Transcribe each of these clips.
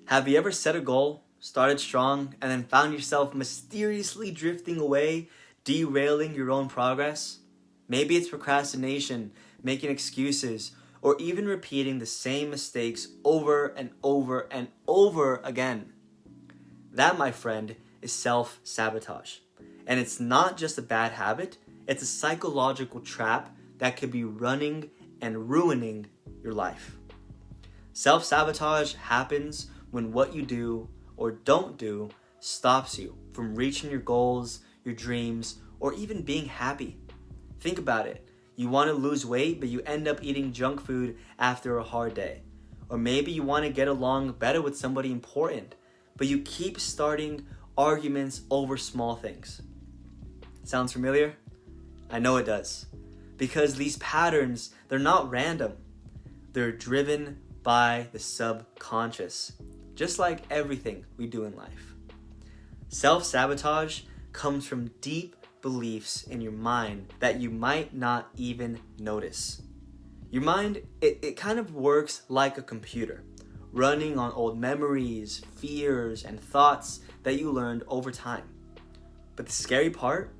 Have you ever set a goal, started strong, and then found yourself mysteriously drifting away, derailing your own progress? Maybe it's procrastination, making excuses, or even repeating the same mistakes over and over and over again. That, my friend, is self-sabotage. And it's not just a bad habit, it's a psychological trap that could be running and ruining your life. Self-sabotage happens when what you do or don't do stops you from reaching your goals, your dreams, or even being happy. Think about it. You want to lose weight, but you end up eating junk food after a hard day. Or maybe you want to get along better with somebody important, but you keep starting arguments over small things. Sounds familiar? I know it does. Because these patterns, they're not random. They're driven by the subconscious, just like everything we do in life. Self-sabotage comes from deep beliefs in your mind that you might not even notice. Your mind, it kind of works like a computer, running on old memories, fears, and thoughts that you learned over time. But the scary part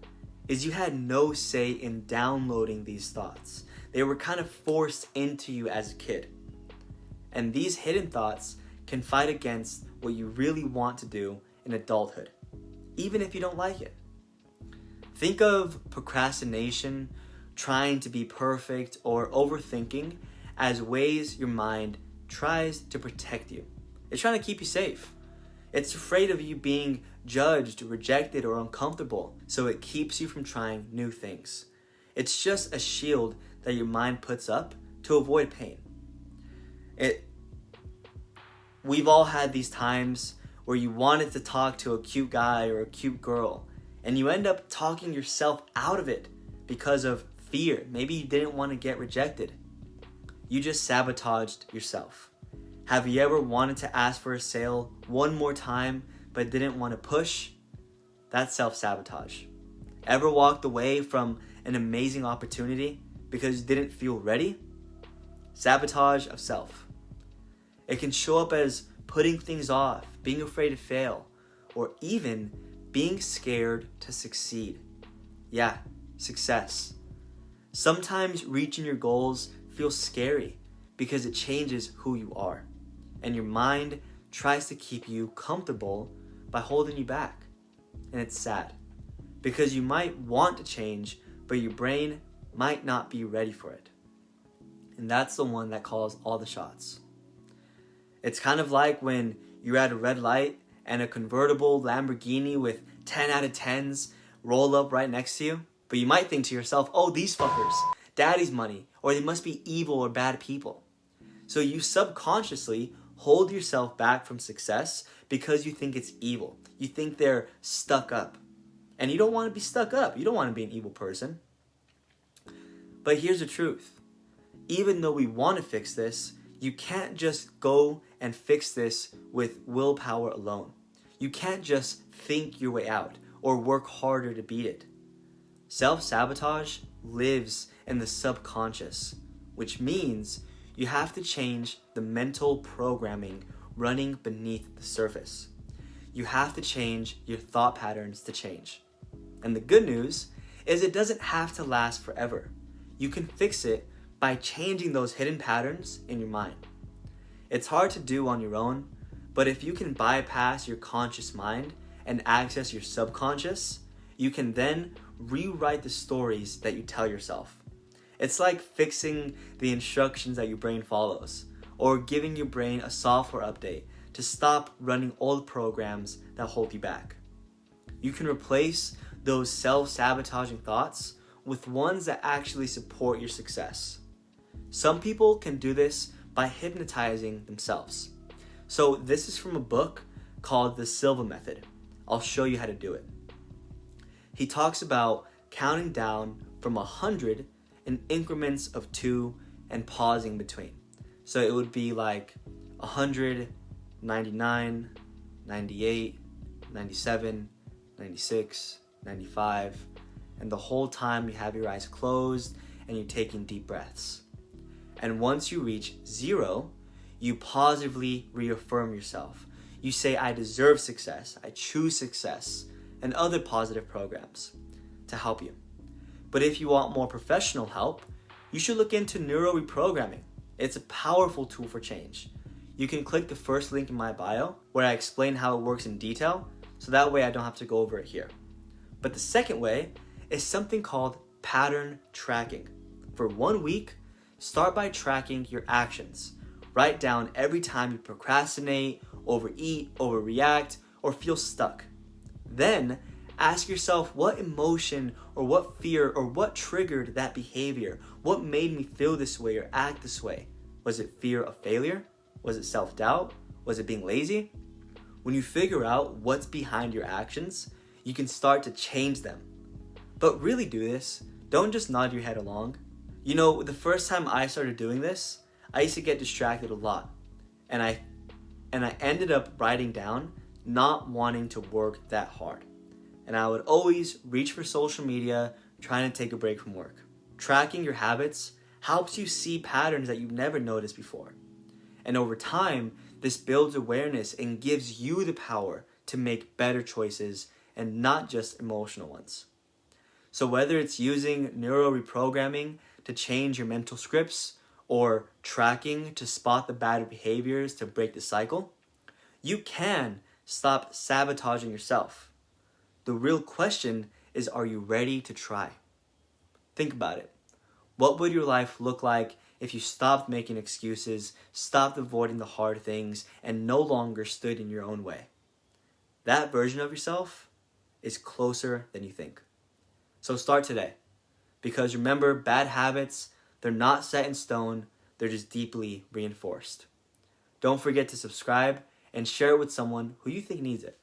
is you had no say in downloading these thoughts. They were kind of forced into you as a kid. And these hidden thoughts can fight against what you really want to do in adulthood, even if you don't like it. Think of procrastination, trying to be perfect, or overthinking as ways your mind tries to protect you. It's trying to keep you safe. It's afraid of you being judged, rejected, or uncomfortable, so it keeps you from trying new things. It's just a shield that your mind puts up to avoid pain. We've all had these times where you wanted to talk to a cute guy or a cute girl, and you end up talking yourself out of it because of fear. Maybe you didn't want to get rejected. You just sabotaged yourself. Have you ever wanted to ask for a sale one more time but didn't want to push? That's self-sabotage. Ever walked away from an amazing opportunity because you didn't feel ready? Sabotage of self. It can show up as putting things off, being afraid to fail, or even being scared to succeed. Yeah, success. Sometimes reaching your goals feels scary because it changes who you are, and your mind tries to keep you comfortable by holding you back. And it's sad because you might want to change, but your brain might not be ready for it. And that's the one that calls all the shots. It's kind of like when you're at a red light and a convertible Lamborghini with 10 out of 10s roll up right next to you, but you might think to yourself, oh, these fuckers, daddy's money, or they must be evil or bad people. So you subconsciously hold yourself back from success because you think it's evil. You think they're stuck up. And you don't want to be stuck up. You don't want to be an evil person. But here's the truth. Even though we want to fix this, you can't just go and fix this with willpower alone. You can't just think your way out or work harder to beat it. Self-sabotage lives in the subconscious, which means you have to change the mental programming running beneath the surface. You have to change your thought patterns to change. And the good news is it doesn't have to last forever. You can fix it by changing those hidden patterns in your mind. It's hard to do on your own, but if you can bypass your conscious mind and access your subconscious, you can then rewrite the stories that you tell yourself. It's like fixing the instructions that your brain follows, or giving your brain a software update to stop running old programs that hold you back. You can replace those self-sabotaging thoughts with ones that actually support your success. Some people can do this by hypnotizing themselves. So this is from a book called The Silva Method. I'll show you how to do it. He talks about counting down from 100 in increments of 2 and pausing between. So it would be like 100, 99, 98, 97, 96, 95, and the whole time you have your eyes closed and you're taking deep breaths. And once you reach 0, you positively reaffirm yourself. You say, I deserve success, I choose success, and other positive programs to help you. But if you want more professional help, you should look into neuro reprogramming. It's a powerful tool for change. You can click the first link in my bio where I explain how it works in detail, so that way I don't have to go over it here. But the second way is something called pattern tracking. For 1 week, start by tracking your actions. Write down every time you procrastinate, overeat, overreact, or feel stuck. Then, ask yourself what emotion or what fear or what triggered that behavior? What made me feel this way or act this way? Was it fear of failure? Was it self-doubt? Was it being lazy? When you figure out what's behind your actions, you can start to change them. But really do this. Don't just nod your head along. You know, the first time I started doing this, I used to get distracted a lot. And I ended up writing down not wanting to work that hard. And I would always reach for social media, trying to take a break from work. Tracking your habits helps you see patterns that you've never noticed before. And over time, this builds awareness and gives you the power to make better choices and not just emotional ones. So whether it's using neuro reprogramming to change your mental scripts or tracking to spot the bad behaviors to break the cycle, you can stop sabotaging yourself. The real question is, are you ready to try? Think about it. What would your life look like if you stopped making excuses, stopped avoiding the hard things, and no longer stood in your own way? That version of yourself is closer than you think. So start today. Because remember, bad habits, they're not set in stone, they're just deeply reinforced. Don't forget to subscribe and share it with someone who you think needs it.